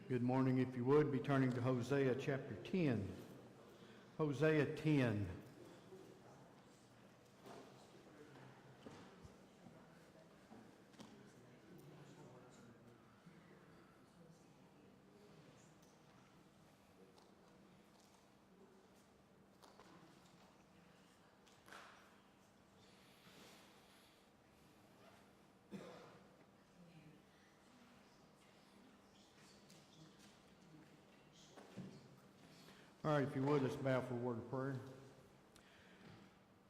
Good morning. If you would, be turning to Hosea chapter 10. Hosea 10. All right, if you would, let's bow for a word of prayer.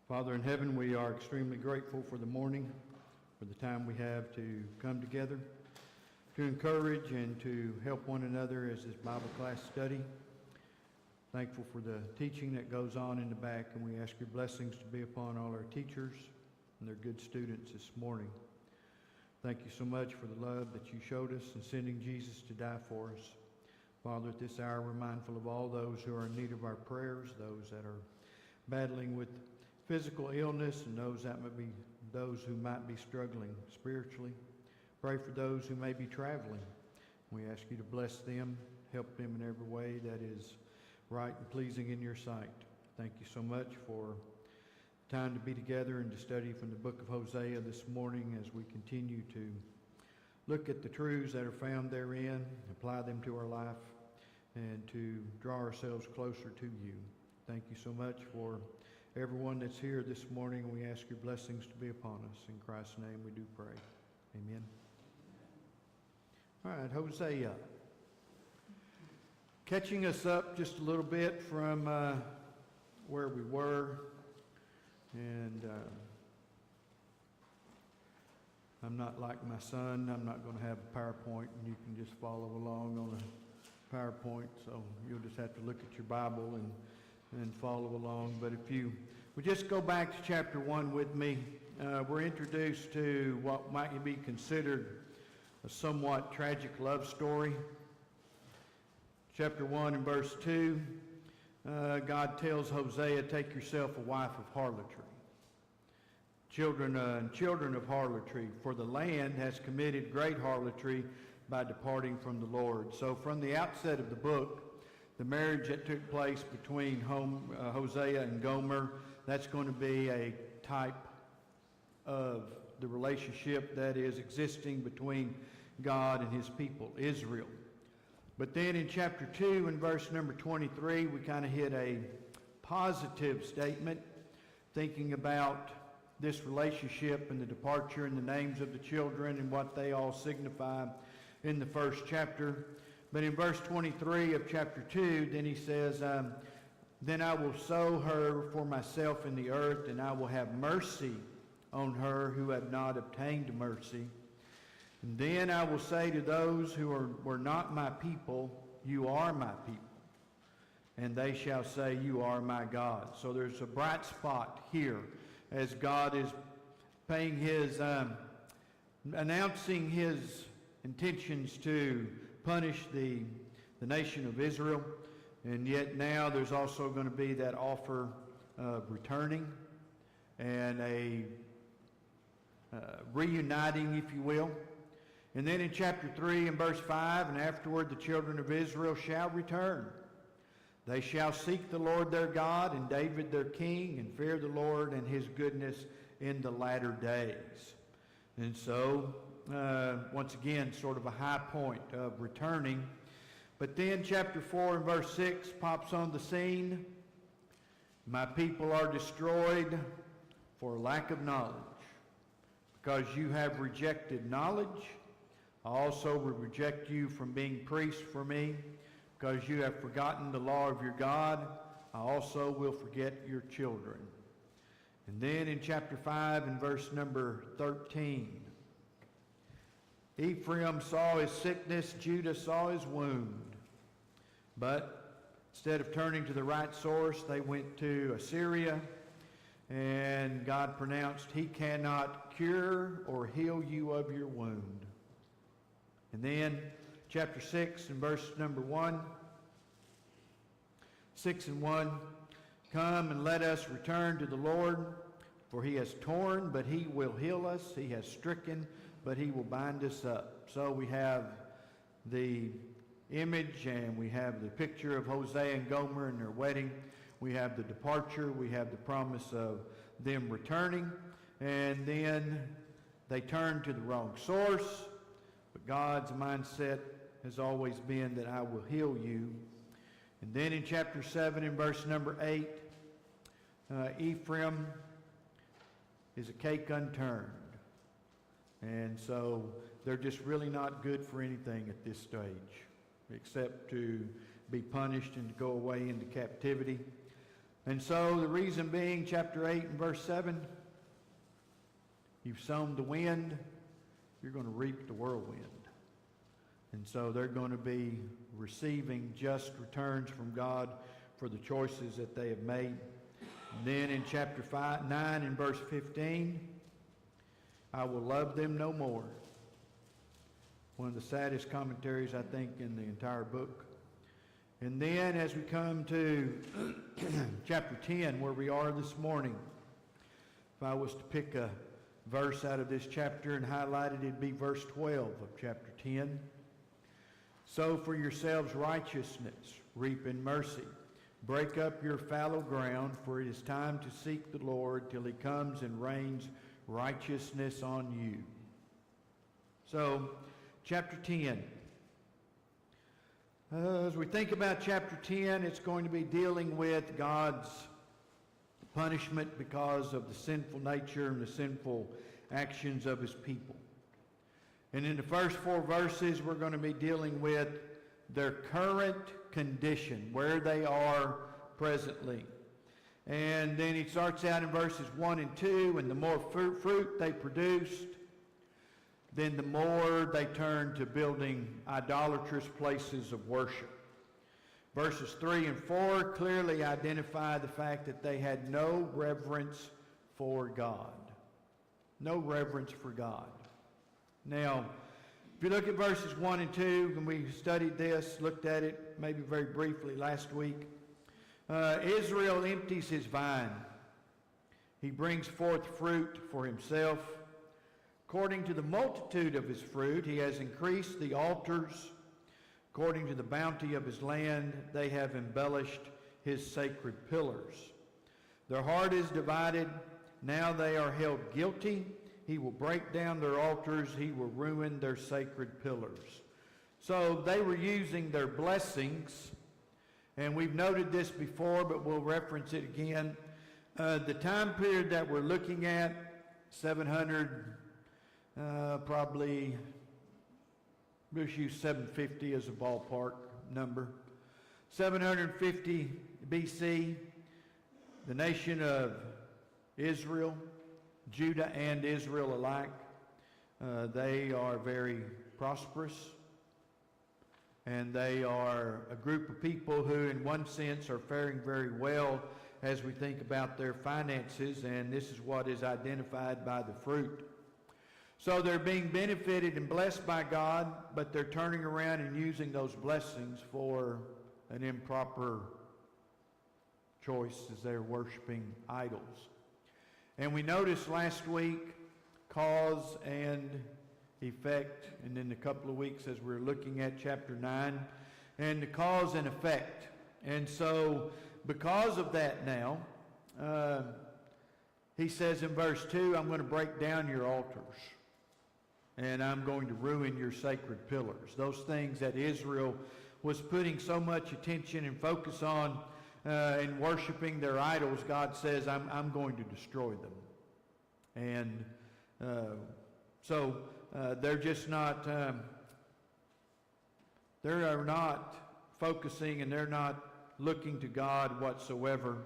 Father in heaven, we are extremely grateful for the morning, for the time we have to come together, to encourage and to help one another as this Bible class study. Thankful for the teaching that goes on in the back, and we ask your blessings to be upon all our teachers and their good students this morning. Thank you so much for the love that you showed us in sending Jesus to die for us. Father, at this hour, we're mindful of all those who are in need of our prayers, those that are battling with physical illness, and those who might be struggling spiritually. Pray for those who may be traveling. We ask you to bless them, help them in every way that is right and pleasing in your sight. Thank you so much for time to be together and to study from the book of Hosea this morning as we continue to look at the truths that are found therein, apply them to our life, and to draw ourselves closer to you. Thank you so much for everyone that's here this morning. We ask your blessings to be upon us. In Christ's name we do pray. Amen. All right, Hosea. Catching us up just a little bit from where we were. And I'm not like my son. I'm not going to have a PowerPoint, and you can just follow along on a PowerPoint. So you'll just have to look at your Bible and follow along. But if you would just go back to chapter 1 with me, we're introduced to what might be considered a somewhat tragic love story. Chapter 1 and verse 2, God tells Hosea, take yourself a wife of harlotry. Children of harlotry, for the land has committed great harlotry by departing from the Lord. So from the outset of the book, the marriage that took place between Hosea and Gomer, that's going to be a type of the relationship that is existing between God and his people, Israel. But then in chapter 2 and verse number 23, we kind of hit a positive statement, thinking about this relationship and the departure and the names of the children and what they all signify in the first chapter. But in verse 23 of chapter 2, then he says, then I will sow her for myself in the earth, and I will have mercy on her who have not obtained mercy. And then I will say to those who were not my people, you are my people. And they shall say, you are my God. So there's a bright spot here as God is paying his, announcing his intentions to punish the nation of Israel. And yet now there's also going to be that offer of returning and a reuniting, if you will. And then in chapter 3 and verse 5, and afterward the children of Israel shall return. They shall seek the Lord their God and David their king, and fear the Lord and his goodness in the latter days. And so, once again, sort of a high point of returning. But then chapter 4 and verse 6 pops on the scene. My people are destroyed for lack of knowledge. Because you have rejected knowledge, I also will reject you from being priests for me. Because you have forgotten the law of your God, I also will forget your children. And then in chapter 5 and verse number 13, Ephraim saw his sickness, Judah saw his wound. But instead of turning to the right source, they went to Assyria, and God pronounced, he cannot cure or heal you of your wound. And then chapter 6 and verse number 1, 6 and 1, come and let us return to the Lord, for he has torn, but he will heal us. He has stricken, but he will bind us up. So we have the image, and we have the picture of Hosea and Gomer and their wedding. We have the departure. We have the promise of them returning. And then they turn to the wrong source. But God's mindset has always been that I will heal you. And then in chapter 7 in verse number 8, Ephraim is a cake unturned. And so they're just really not good for anything at this stage, except to be punished and to go away into captivity. And so the reason being, chapter 8 and verse 7, you've sown the wind, you're going to reap the whirlwind. And so they're going to be receiving just returns from God for the choices that they have made. And then in chapter 9 and verse 15, I will love them no more. One of the saddest commentaries, I think, in the entire book. And then as we come to chapter 10, where we are this morning, if I was to pick a verse out of this chapter and highlight it, it'd be verse 12 of chapter 10. Sow for yourselves righteousness, reap in mercy. Break up your fallow ground, for it is time to seek the Lord till he comes and rains righteousness on you. So, chapter 10. As we think about chapter 10, it's going to be dealing with God's punishment because of the sinful nature and the sinful actions of his people. And in the first 4 verses, we're going to be dealing with their current condition, where they are presently. And then he starts out in verses 1 and 2, and the more fruit they produced, then the more they turned to building idolatrous places of worship. Verses 3 and 4 clearly identify the fact that they had no reverence for God. No reverence for God. Now, if you look at verses 1 and 2, and we studied this, looked at it maybe very briefly last week, Israel empties his vine. He brings forth fruit for himself. According to the multitude of his fruit, he has increased the altars. According to the bounty of his land, they have embellished his sacred pillars. Their heart is divided. Now they are held guilty. He will break down their altars. He will ruin their sacred pillars. So they were using their blessings, and we've noted this before, but we'll reference it again. The time period that we're looking at, 700, probably, let's use 750 as a ballpark number. 750 BC, the nation of Israel, Judah and Israel alike, they are very prosperous, and they are a group of people who in one sense are faring very well as we think about their finances, and this is what is identified by the fruit. So they're being benefited and blessed by God, but they're turning around and using those blessings for an improper choice as they're worshiping idols. And we noticed last week cause and effect, and in a couple of weeks as we're looking at chapter 9, and the cause and effect. And so because of that now, he says in verse 2, I'm going to break down your altars, and I'm going to ruin your sacred pillars. Those things that Israel was putting so much attention and focus on in worshiping their idols, God says, I'm going to destroy them. And so they're just not, they are not focusing, and they're not looking to God whatsoever.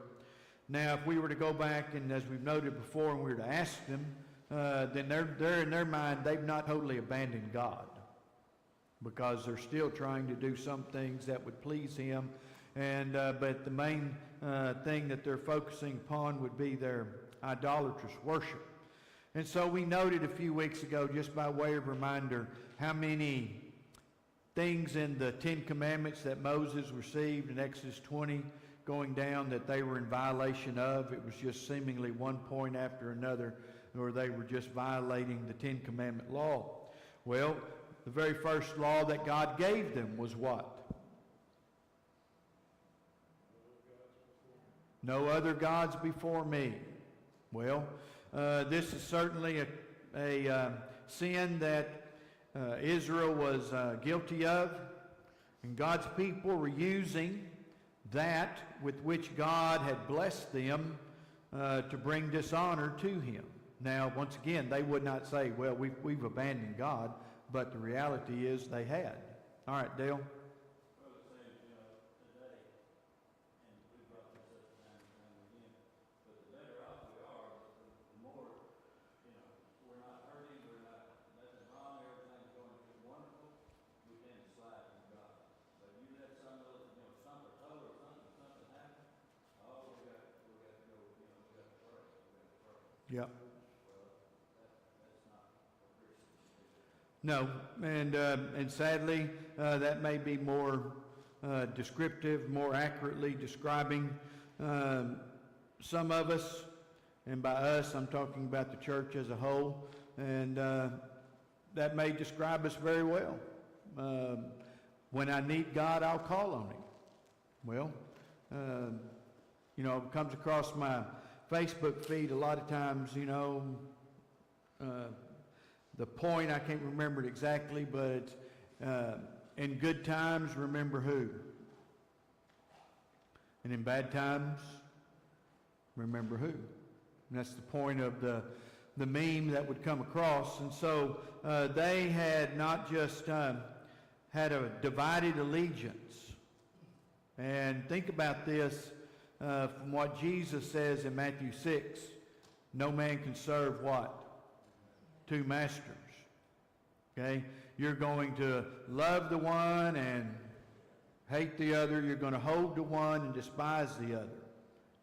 Now, if we were to go back, and as we've noted before, and we were to ask them, then they're in their mind, they've not totally abandoned God, because they're still trying to do some things that would please him. And but the main thing that they're focusing upon would be their idolatrous worship. And so we noted a few weeks ago, just by way of reminder, how many things in the 10 Commandments that Moses received in Exodus 20 going down that they were in violation of. It was just seemingly one point after another, or they were just violating the 10 Commandment law. Well, the very first law that God gave them was what? No other gods before me. Well, this is certainly a sin that Israel was guilty of, and God's people were using that with which God had blessed them to bring dishonor to him. Now, once again, they would not say, well, we've abandoned God, but the reality is they had. All right, Dale. Yep. No, and sadly, that may be more descriptive, more accurately describing some of us, and by us, I'm talking about the church as a whole, and that may describe us very well. When I need God, I'll call on him. Well, it comes across my Facebook feed a lot of times, the point, I can't remember it exactly, but in good times, remember who? And in bad times, remember who? And that's the point of the meme that would come across. And so they had not just had a divided allegiance. And think about this. From what Jesus says in Matthew 6, no man can serve what? Two masters. Okay? You're going to love the one and hate the other. You're going to hold to one and despise the other.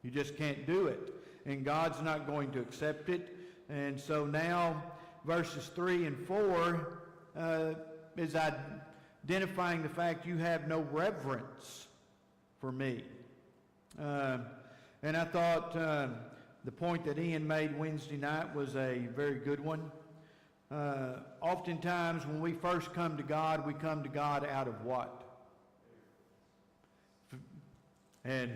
You just can't do it. And God's not going to accept it. And so now verses 3 and 4 is identifying the fact you have no reverence for me. And I thought the point that Ian made Wednesday night was a very good one. Oftentimes when we first come to God, we come to God out of what? And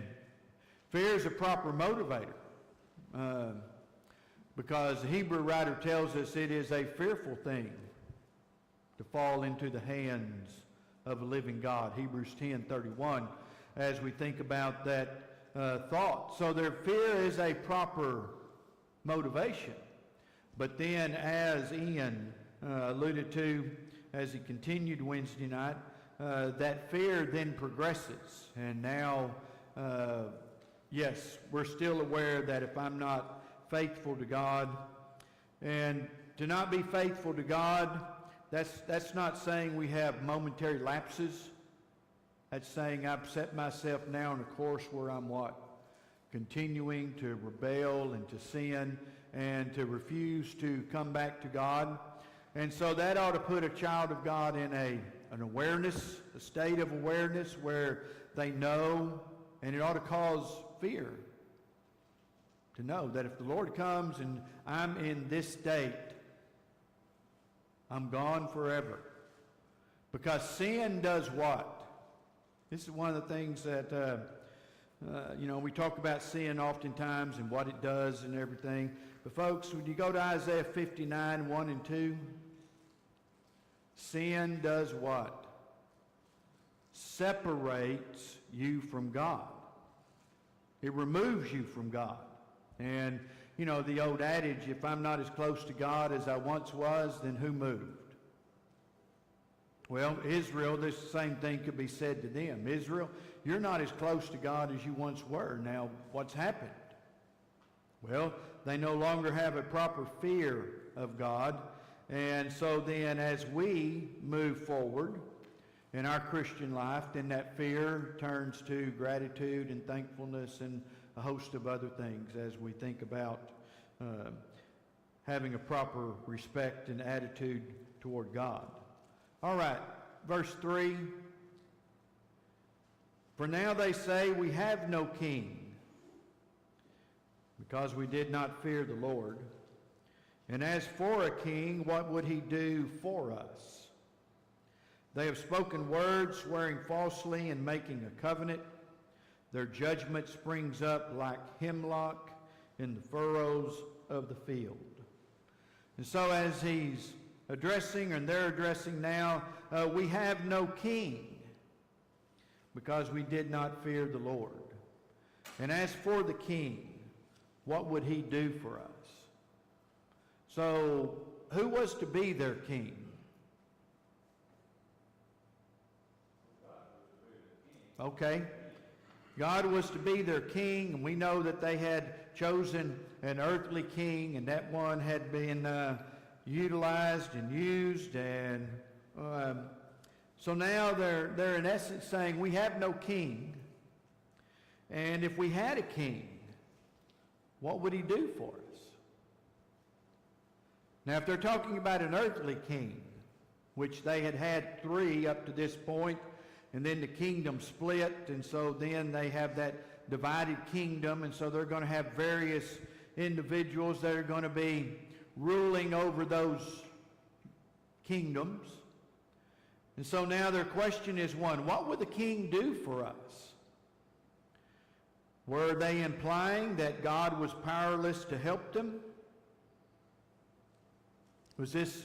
fear is a proper motivator. Because the Hebrew writer tells us it is a fearful thing to fall into the hands of a living God. Hebrews 10:31, as we think about that thought. So their fear is a proper motivation. But then, as Ian alluded to as he continued Wednesday night, that fear then progresses. And now, yes, we're still aware that if I'm not faithful to God, and to not be faithful to God, that's not saying we have momentary lapses. That's saying I've set myself now on a course where I'm what? Continuing to rebel and to sin and to refuse to come back to God. And so that ought to put a child of God in an awareness, a state of awareness where they know, and it ought to cause fear to know that if the Lord comes and I'm in this state, I'm gone forever. Because sin does what? This is one of the things that, we talk about sin oftentimes and what it does and everything. But folks, when you go to Isaiah 59, 1 and 2, sin does what? Separates you from God. It removes you from God. And, the old adage, if I'm not as close to God as I once was, then who moved? Well, Israel, this same thing could be said to them. Israel, you're not as close to God as you once were. Now, what's happened? Well, they no longer have a proper fear of God. And so then as we move forward in our Christian life, then that fear turns to gratitude and thankfulness and a host of other things as we think about having a proper respect and attitude toward God. All right, verse 3. For now they say, we have no king, because we did not fear the Lord. And as for a king, what would he do for us? They have spoken words, swearing falsely and making a covenant. Their judgment springs up like hemlock in the furrows of the field. And so as he's addressing, and they're addressing now, we have no king because we did not fear the Lord. And as for the king, what would he do for us? So who was to be their king? Okay. God was to be their king, and we know that they had chosen an earthly king, and that one had been utilized and used, and so now they're in essence saying, we have no king, and if we had a king, what would he do for us? Now, if they're talking about an earthly king, which they had had 3 up to this point, and then the kingdom split, and so then they have that divided kingdom, and so they're going to have various individuals that are going to be ruling over those kingdoms. And so now their question is one, what would the king do for us? Were they implying that God was powerless to help them? Was this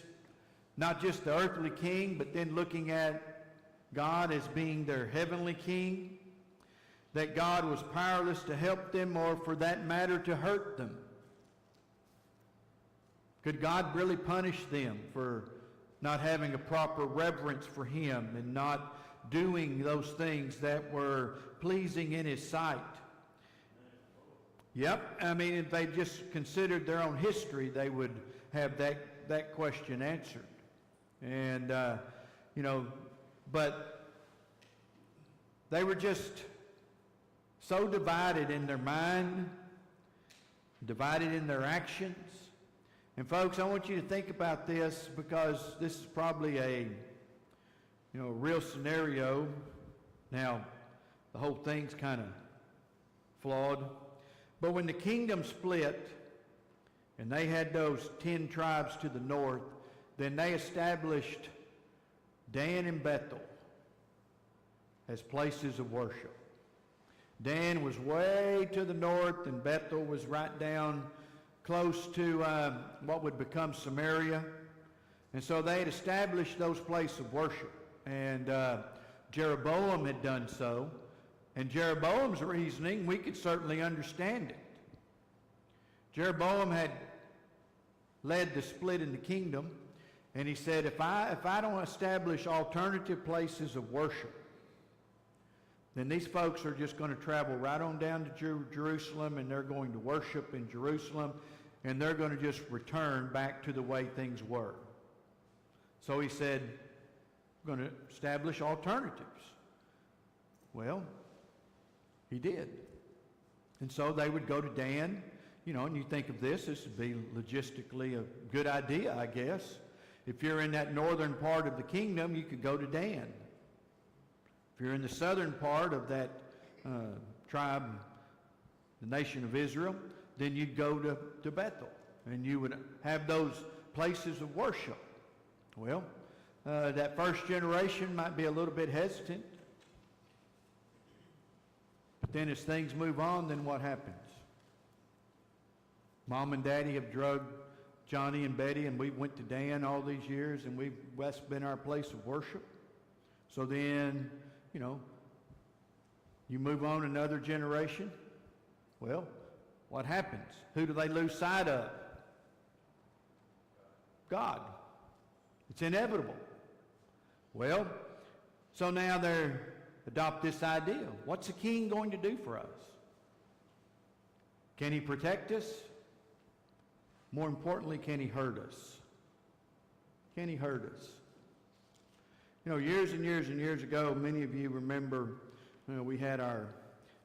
not just the earthly king, but then looking at God as being their heavenly king? That God was powerless to help them, or for that matter to hurt them? Could God really punish them for not having a proper reverence for him and not doing those things that were pleasing in his sight? Yep. I mean, if they just considered their own history, they would have that question answered. And, but they were just so divided in their mind, divided in their actions. And folks, I want you to think about this, because this is probably a real scenario. Now, the whole thing's kind of flawed. But when the kingdom split, and they had those 10 tribes to the north, then they established Dan and Bethel as places of worship. Dan was way to the north, and Bethel was right down close to what would become Samaria. And so they had established those places of worship. And Jeroboam had done so. And Jeroboam's reasoning, we could certainly understand it. Jeroboam had led the split in the kingdom, and he said, if I don't establish alternative places of worship, then these folks are just going to travel right on down to Jerusalem, and they're going to worship in Jerusalem, and they're going to just return back to the way things were. So he said, we're going to establish alternatives. Well, he did. And so they would go to Dan, and you think of this would be logistically a good idea, I guess. If you're in that northern part of the kingdom, you could go to Dan. If you're in the southern part of that tribe, the nation of Israel, then you'd go to Bethel, and you would have those places of worship. Well, that first generation might be a little bit hesitant. But then as things move on, then what happens? Mom and Daddy have drugged Johnny and Betty, and we went to Dan all these years, and that's been our place of worship. So then, you move on another generation. Well, what happens? Who do they lose sight of? God. It's inevitable. Well, so now they adopt this idea. What's a king going to do for us? Can he protect us? More importantly, can he hurt us? Can he hurt us? Years and years and years ago, many of you remember we had our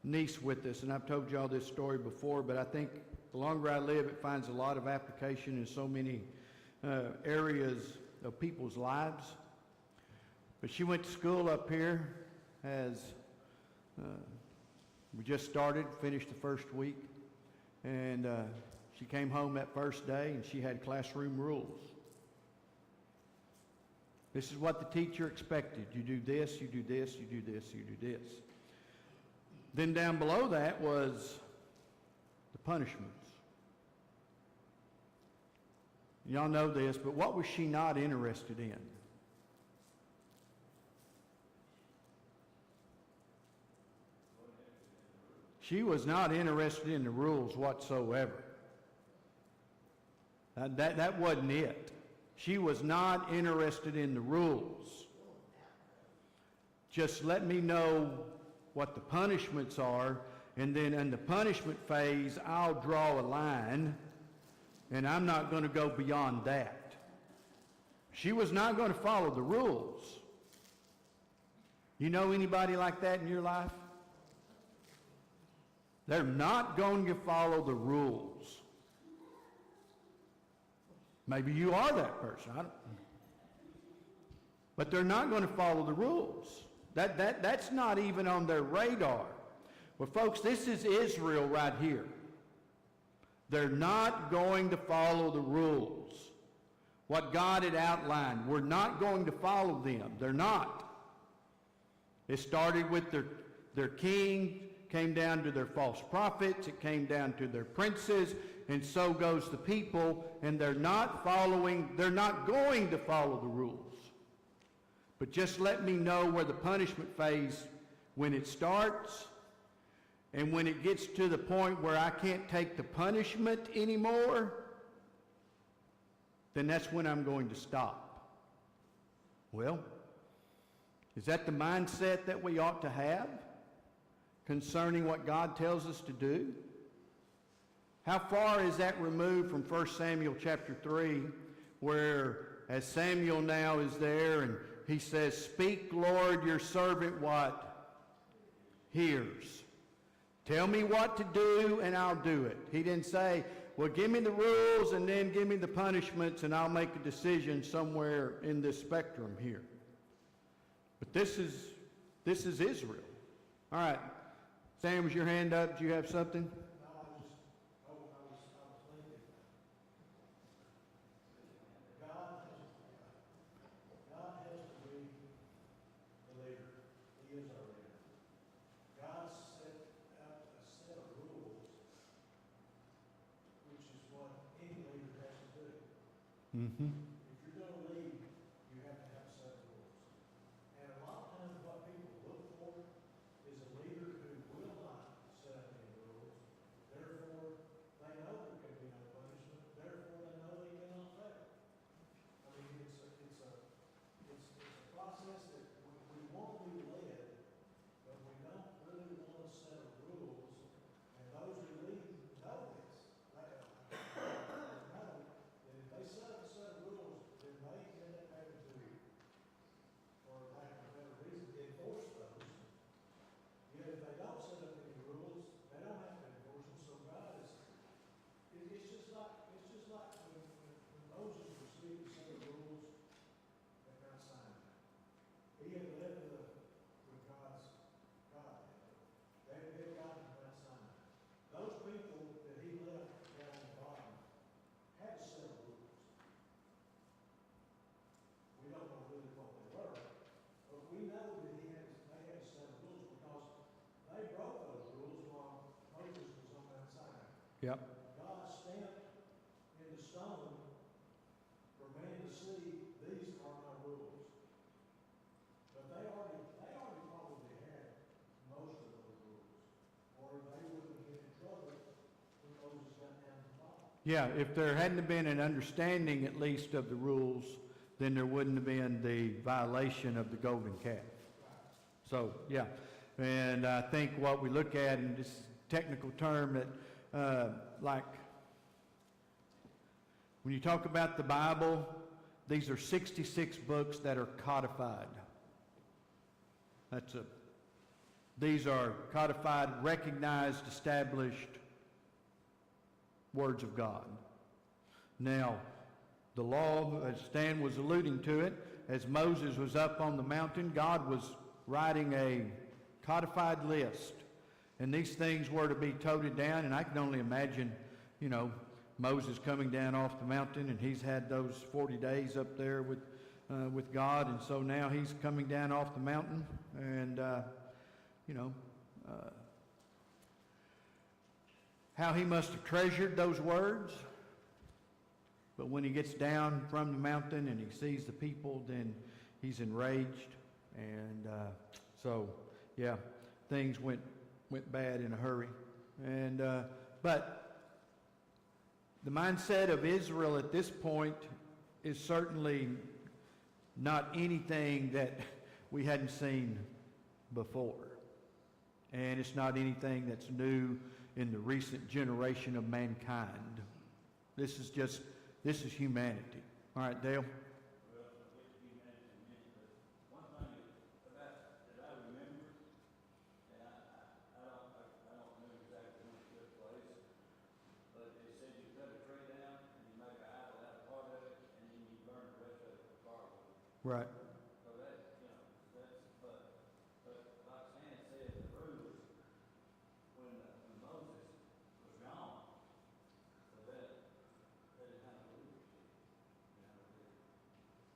niece with us, and I've told you all this story before, but I think the longer I live, it finds a lot of application in so many areas of people's lives. But she went to school up here as we just started, finished the first week, and she came home that first day, and she had classroom rules. This is what the teacher expected. You do this, you do this, you do this, you do this. Then down below that was the punishments. Y'all know this, but what was she not interested in? She was not interested in the rules whatsoever. That wasn't it. She was not interested in the rules. Just let me know what the punishments are, and then in the punishment phase, I'll draw a line, and I'm not going to go beyond that. She was not going to follow the rules. You know anybody like that in your life? They're not going to follow the rules. Maybe you are that person. But they're not going to follow the rules. That's not even on their radar. Well, folks, this is Israel right here. They're not going to follow the rules. What God had outlined, we're not going to follow them. They're not. It started with their king, came down to their false prophets, it came down to their princes, and so goes the people, and they're not going to follow the rules. But just let me know where the punishment phase, when it starts, and when it gets to the point where I can't take the punishment anymore, then that's when I'm going to stop. Well, is that the mindset that we ought to have concerning what God tells us to do? How far is that removed from 1 Samuel chapter 3, where as Samuel now is there and he says, "Speak, Lord, your servant," what? Hears. Tell me what to do and I'll do it. He didn't say, well, give me the rules and then give me the punishments and I'll make a decision somewhere in this spectrum here. But this is Israel. All right. Sam, was your hand up? Do you have something? Mm-hmm. If you're going to lead, you have to have a set of rules. And a lot of times what people look for is a leader who will not set up any rules. Therefore, they know there can be no punishment. Therefore, they know they cannot fail. I mean, it's a process that we want to be led, but we don't really want a set of rules. And those who lead know this. They know that if they set up a set of rules, then they end up having to, for lack of a better reason, enforce those. Yet if they don't set up any rules, they don't have to enforce them. So God is, it's just like when Moses received a set of rules at Mount Sinai. He had led with God. They had gotten to Mount Sinai. Those people that he left down in the bottom had a set of rules. We don't know really what they were, but we know that they had a set of rules because they broke those rules while Moses was on Mount Sinai. Yep. God stamped in the stone for man to see, these are my rules. But they already probably had most of those rules, or they wouldn't have been in trouble when Moses got down to the bottom. Yeah, if there hadn't been an understanding at least of the rules, then there wouldn't have been the violation of the golden calf. So, yeah. And I think what we look at in this technical term that, like, when you talk about the Bible, these are 66 books that are codified. These are codified, recognized, established words of God. Now, the law, as Stan was alluding to it, as Moses was up on the mountain, God was writing a codified list. And these things were to be toted down, and I can only imagine, Moses coming down off the mountain, and he's had those 40 days up there with God, and so now he's coming down off the mountain, and, how he must have treasured those words. But when he gets down from the mountain and he sees the people, then he's enraged. And so, yeah, things went bad in a hurry. And but the mindset of Israel at this point is certainly not anything that we hadn't seen before. And it's not anything that's new in the recent generation of mankind. This is humanity. All right, Dale? Well, you mentioned me, but one thing about that I remember, and I don't know exactly when it took place, but they said you cut a tree down and you make an idol out of part of it, and then you burn the rest of it for firewood. Right. So that, but like Stan said, the rulers, when Moses was gone, so that kind of ruled,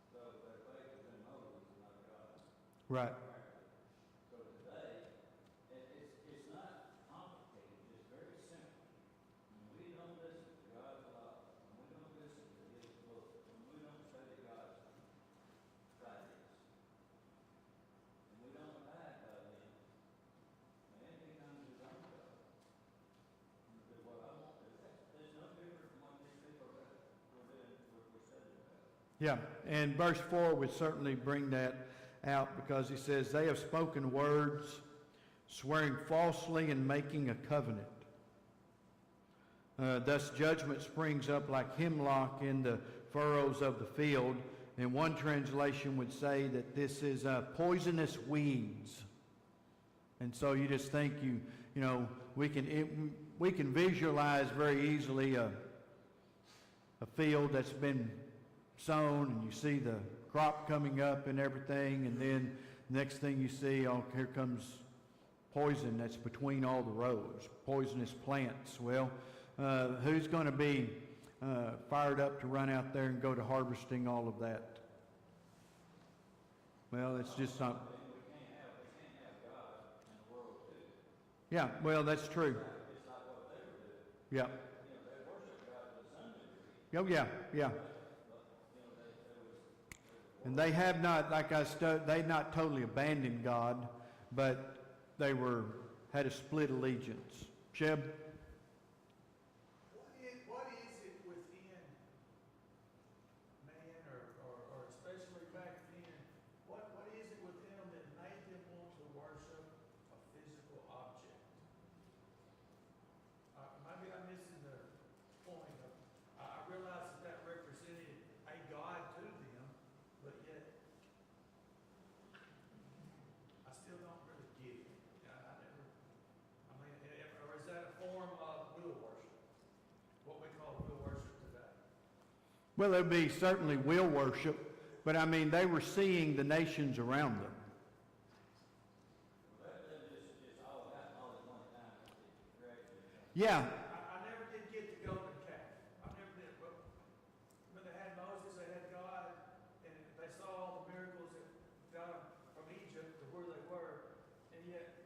so their faith was in Moses and not God. Right. So today, it's not complicated, it's very simple. When we don't listen to God's law, when we don't listen to His book, when we don't study God's writings, and we don't abide by them, man becomes his own God. And do what I want to do. There's no different from what these people are doing, we're studying about. Yeah, and verse 4 would certainly bring that out, because he says, they have spoken words, swearing falsely and making a covenant. Thus judgment springs up like hemlock in the furrows of the field. And one translation would say that this is poisonous weeds. And so you just think we can visualize very easily a field that's been sown, and you see the crop coming up and everything, and then next thing you see, oh, here comes poison that's between all the rows, poisonous plants. Well, who's going to be fired up to run out there and go to harvesting all of that? Well, it's just something. We can't have God in the world too. Yeah, well, that's true. It's like what they were doing. Yeah. They worship God to some degree. Oh, yeah, yeah. And they have not, they've not totally abandoned God, but they had a split allegiance. Sheb? What is it within man, or especially back then, what is it within them that made them want to worship a physical object? Maybe I'm missing the point. I realize that represented a God to them, but yet I still don't really get it. Or is that a form of will worship? What we call will worship today? Well, there'd be certainly will worship, but I mean, they were seeing the nations around them. That just all happened all at one time, correct? Yeah, I never did get the golden calf. I never did. But when they had Moses, they had God, and they saw all the miracles that got them from Egypt to where they were. And yet,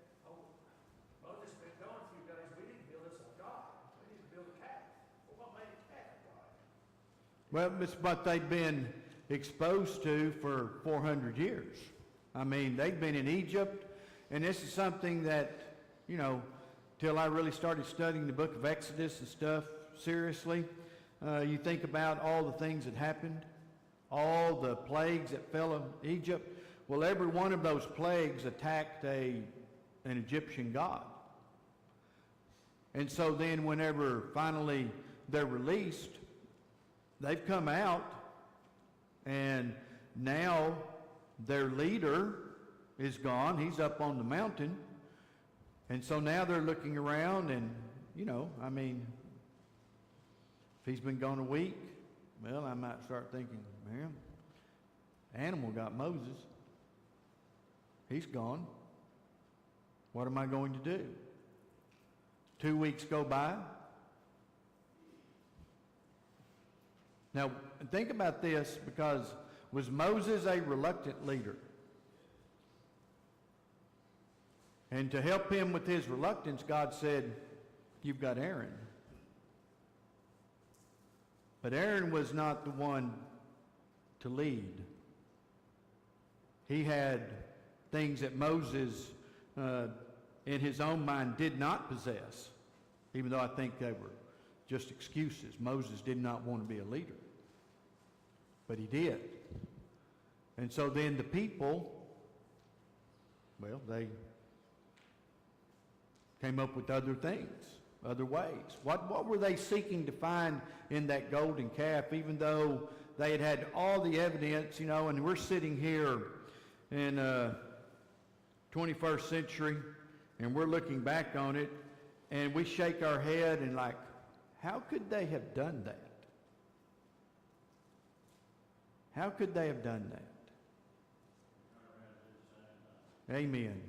Moses been gone a few days. We didn't build us a God. We need to build a calf. Well, what made a calf a God? well, it's what they'd been exposed to for 400 years. I mean, they'd been in Egypt, and this is something that, till I really started studying the book of Exodus and stuff seriously, you think about all the things that happened, all the plagues that fell on Egypt. Well, every one of those plagues attacked an Egyptian god. And so then whenever finally they're released, they've come out, and now their leader is gone. He's up on the mountain. And so now they're looking around, and, if he's been gone a week, well, I might start thinking, man, animal got Moses. He's gone. What am I going to do? 2 weeks go by. Now, think about this, because was Moses a reluctant leader? And to help him with his reluctance, God said, you've got Aaron. But Aaron was not the one to lead. He had things that Moses, in his own mind, did not possess, even though I think they were just excuses. Moses did not want to be a leader, but he did. And so then the people, well, they came up with other things, other ways. What were they seeking to find in that golden calf, even though they had had all the evidence, and we're sitting here in 21st century, and we're looking back on it, and we shake our head and like, how could they have done that? How could they have done that? Amen.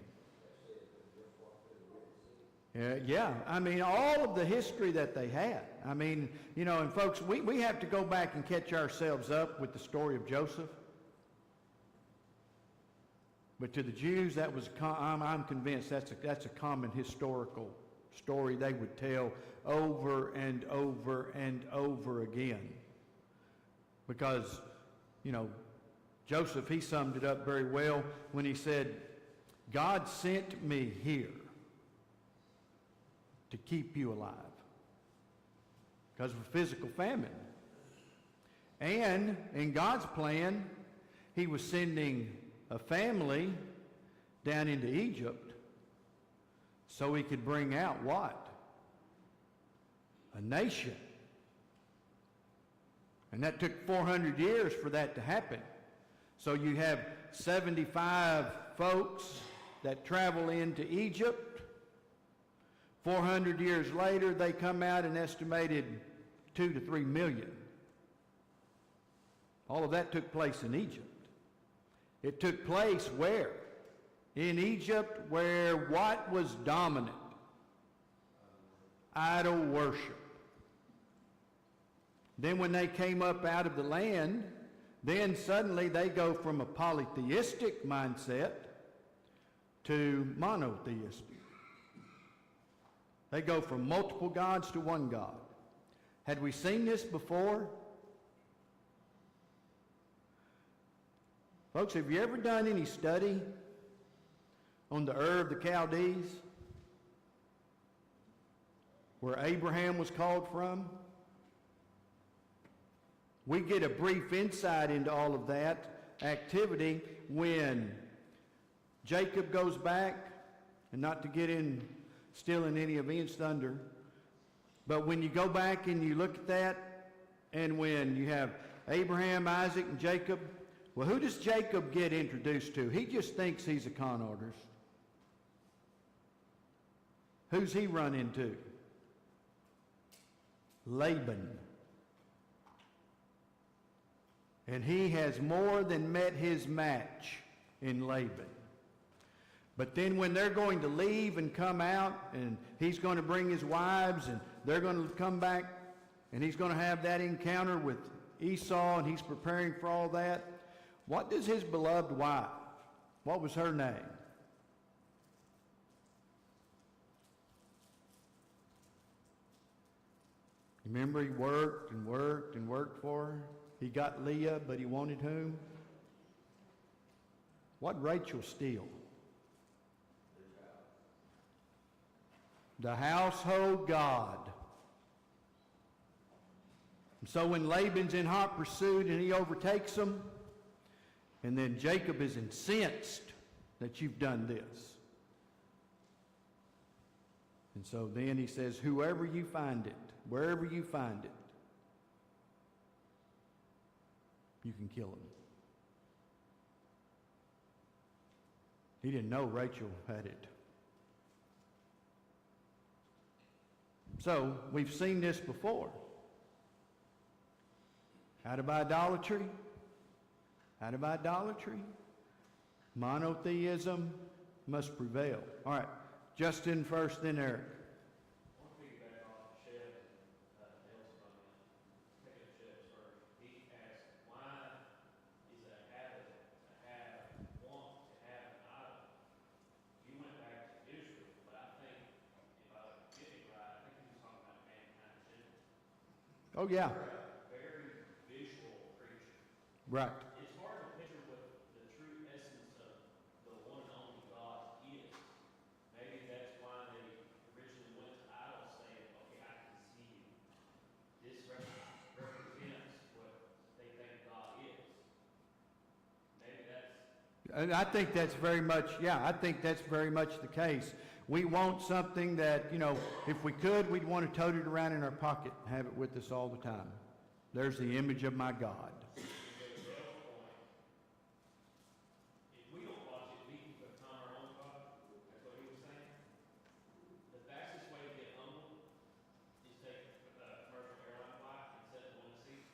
Yeah, I mean, all of the history that they had. I mean, and folks, we have to go back and catch ourselves up with the story of Joseph. But to the Jews, that was, I'm convinced that's a common historical story they would tell over and over and over again. Because, Joseph, he summed it up very well when he said, God sent me here to keep you alive because of a physical famine. And in God's plan, he was sending a family down into Egypt so he could bring out what? A nation. And that took 400 years for that to happen. So you have 75 folks that travel into Egypt. 400 years later, they come out an estimated 2 to 3 million. All of that took place in Egypt. It took place where? In Egypt, where what was dominant? Idol worship. Then when they came up out of the land, then suddenly they go from a polytheistic mindset to monotheistic. They go from multiple gods to one God. Had we seen this before? Folks, have you ever done any study on the Ur of the Chaldees, where Abraham was called from? We get a brief insight into all of that activity when Jacob goes back, and not to get in stealing any of Ian's thunder, but when you go back and you look at that, and when you have Abraham, Isaac, and Jacob, well, who does Jacob get introduced to? He just thinks he's a con artist. Who's he run into? Laban. And he has more than met his match in Laban. But then when they're going to leave and come out, and he's going to bring his wives, and they're going to come back, and he's going to have that encounter with Esau, and he's preparing for all that, what does his beloved wife, what was her name? Remember, he worked and worked and worked for her. He got Leah, but he wanted whom? What Rachel steal? The household god. And so when Laban's in hot pursuit and he overtakes them, and then Jacob is incensed that you've done this. And so then he says, whoever you find it, wherever you find it, you can kill him. He didn't know Rachel had it. So, we've seen this before. Out of idolatry, monotheism must prevail. All right, Justin first, then Eric. One feedback off Shep, Dale's comment, taking Shep's first. He asked, why is a habit to have, want to have an idol? You went back to Israel, but I think, if I get it right, I think he was talking about mankind too. Oh, yeah. Very Right. It's hard to picture what the true essence of the one and only God is. Maybe that's why they originally went to idols saying, okay, I can see you. This represents what they think God is. Maybe that's, And I think that's very much, yeah, I think that's very much the case. We want something that, you know, if we could, we'd want to tote it around in our pocket and have it with us all the time. There's the image of my God. if we don't watch it, we can become our own God. That's what he was saying. The fastest way to get humble is take a commercial airline flight and sit in one seat,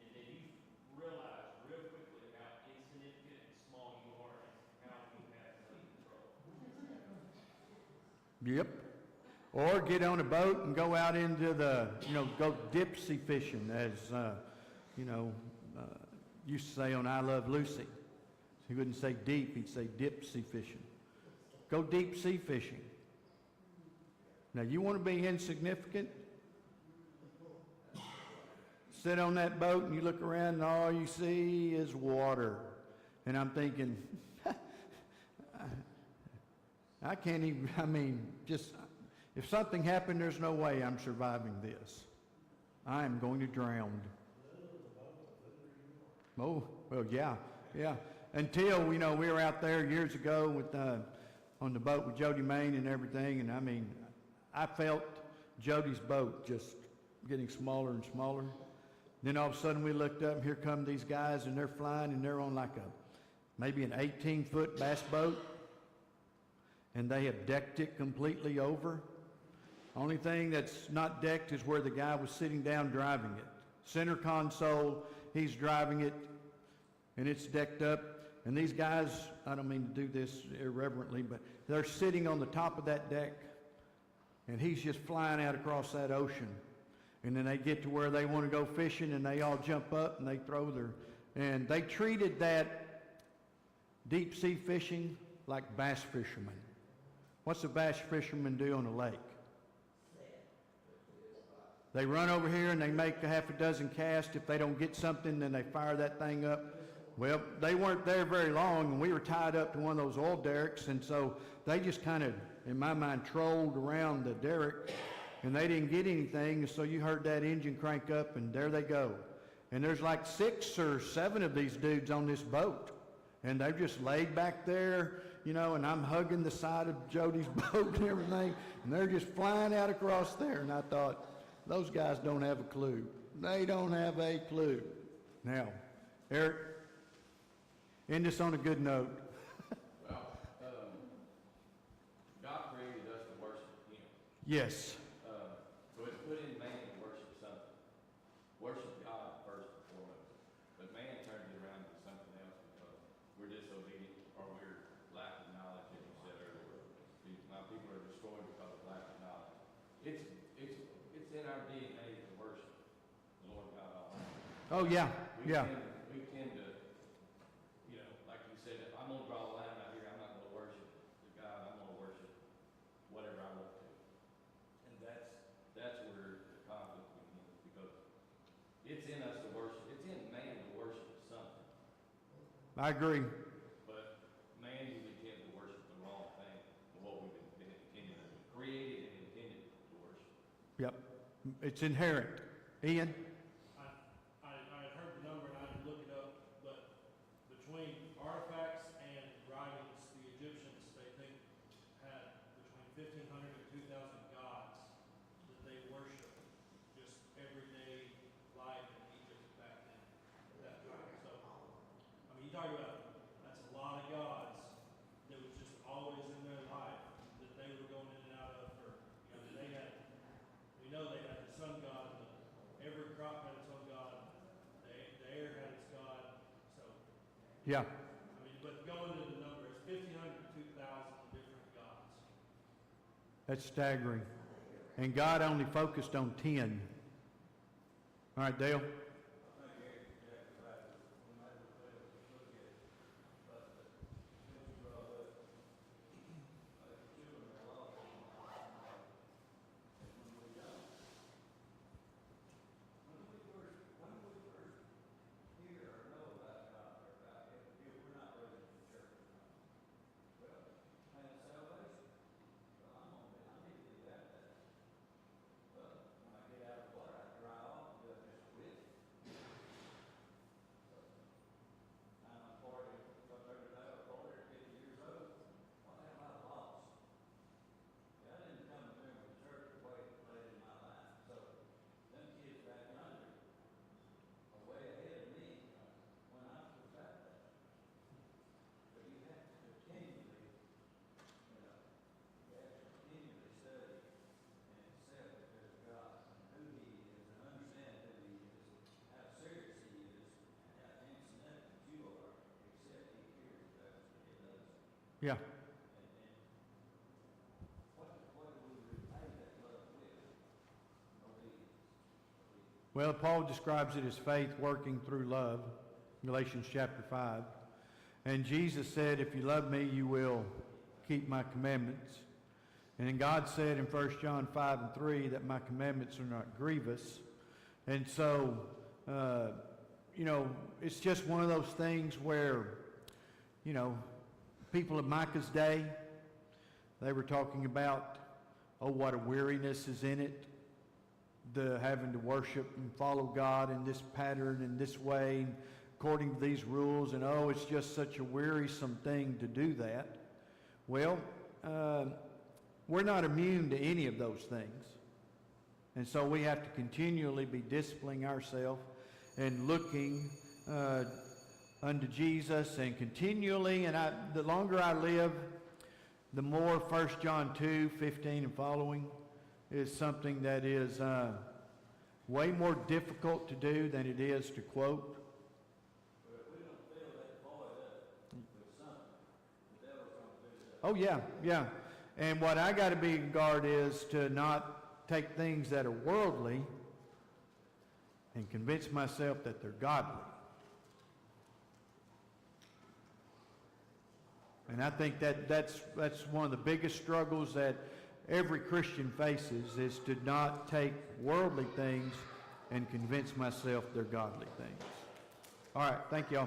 and then you realize real quickly how insignificant and small you are and how you have no control. Yep. Or get on a boat and go out into the, you know, go dipsy fishing, as, you know, used to say on I Love Lucy. He wouldn't say deep, he'd say dipsy fishing. Go deep sea fishing. Now, you want to be insignificant? Sit on that boat and you look around and all you see is water. And I'm thinking, I can't even, I mean, just, if something happened, there's no way I'm surviving this. I am going to drown. Oh, well, yeah. Until, you know, we were out there years ago with, on the boat with Jody Main and everything, and I mean, I felt Jody's boat just getting smaller and smaller. Then all of a sudden we looked up and here come these guys and they're flying and they're on like maybe an 18-foot bass boat. And they have decked it completely over. Only thing that's not decked is where the guy was sitting down driving it. Center console, he's driving it, and it's decked up. And these guys, I don't mean to do this irreverently, but they're sitting on the top of that deck, and he's just flying out across that ocean. And then they get to where they want to go fishing, and they all jump up, and they throw and they treated that deep sea fishing like bass fishermen. What's a bass fisherman do on a lake? They run over here and they make a half a dozen casts. If they don't get something, then they fire that thing up. Well, they weren't there very long, and we were tied up to one of those oil derricks, and so they just kind of, in my mind, trolled around the derrick, and they didn't get anything, and so you heard that engine crank up, and there they go. And there's like 6 or 7 of these dudes on this boat, and they've just laid back there, you know, and I'm hugging the side of Jody's boat and everything, and they're just flying out across there. And I thought, those guys don't have a clue. They don't have a clue. Now, Eric, end this on a good note. Well, God created us to worship Him. Yes. So it's put in man to worship something. Worship God first and foremost. But man turns it around to something else because we're disobedient or we're lacking knowledge, as you said earlier. My people are destroyed because of lack of knowledge. It's in our DNA to worship the Lord God Almighty. Oh, yeah, yeah. We tend to, you know, like you said, if I'm going to draw the line out here, I'm not going to worship the God, I'm going to worship whatever I want to. And that's where the conflict begins, because it's in us to worship, it's in man to worship something. I agree. But man usually tends to worship the wrong thing, what we've been intended to created and intended to worship. Yep. It's inherent. Ian? I heard the number and I didn't look it up, but between artifacts and writings, the Egyptians, they think, had between 1,500 and 2,000 gods that they worshiped just everyday life in Egypt back then, at that time. So, I mean, you talk about, that's a lot of gods that was just always in their life that they were going in and out of for, you know, they had, we know they had the sun god, every crop had its own god, the air had its god, so, Yeah. I mean, but going into the number, it's 1,500 to 2,000 different gods. That's staggering. And God only focused on 10. All right, Dale? Yeah. And what do we repay that love with? Obedience. Well, Paul describes it as faith working through love, Galatians chapter 5. And Jesus said, if you love me, you will keep my commandments. And then God said in 1 John 5 and 3 that my commandments are not grievous. And so, it's just one of those things where, people of Micah's day, they were talking about, what a weariness is in it, the having to worship and follow God in this pattern and this way, according to these rules, and it's just such a wearisome thing to do that. Well, we're not immune to any of those things. And so we have to continually be disciplining ourselves and looking unto Jesus, and continually, and the longer I live, the more 1 John 2:15 and following is something that is way more difficult to do than it is to quote. But if we don't fill that void up with something, the devil's going to do that. Oh, yeah. And what I got to be on guard is to not take things that are worldly and convince myself that they're godly. And I think that's one of the biggest struggles that every Christian faces, is to not take worldly things and convince myself they're godly things. All right, thank y'all.